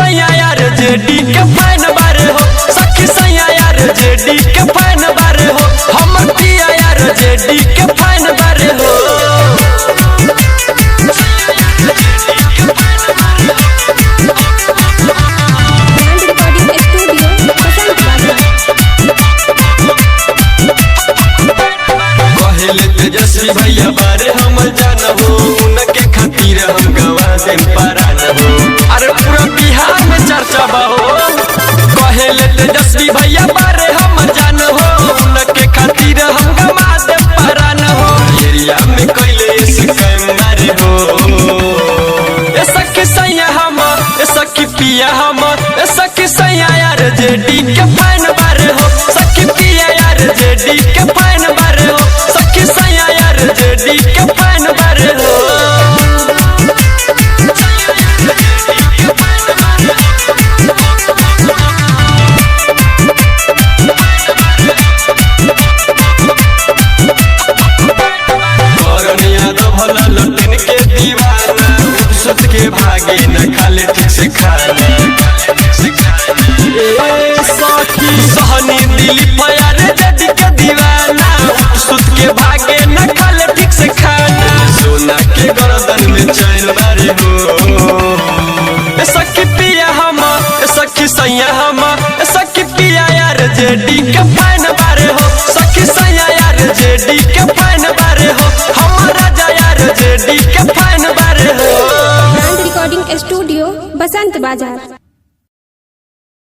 सैया यार जेडी के फैन बारे हो, सखी सैया यार जेडी के फैन बारे हो, हम पिया यार जेडी के फैन बारे हो। कहले तेजस्वी भैया बारे हम जान हो, उनके खातिर हम गवा देम परान हो। अरे पूरा बिहार में चर्चा बा हो। कहले तेजस्वी भैया बारे हम जान हो, उनके खातिर हम गवा देम परान हो। एरिया में कइले स्कैम मारे हो, ए सखी सैया हम, ए सखी पिया हम, ए सखी सैया यार जेडी के फैन बारे हो, सखी पिया यार जेडी के फैन बारे हो, सखी सैया यार जेडी के फैन बारे हो। भला लुटन के दीवाना, सुत के भागे न खाले ठीक से खाना। सहनी दिलीप यार जेडी के दीवाना, सुत के भागे न खाले ठीक से खाना। सोना के गर्दन में चैन बारे हो, ए सखी पिया हम, ए सखी सैया हम, ए सखी पिया यार जेडी के फैन बारे हो, सखी सैया यार जेडी के फैन बारे हो, हमारा यार जेडी के फैन बारे हो। रिकॉर्डिंग स्टूडियो बसंत बाजार।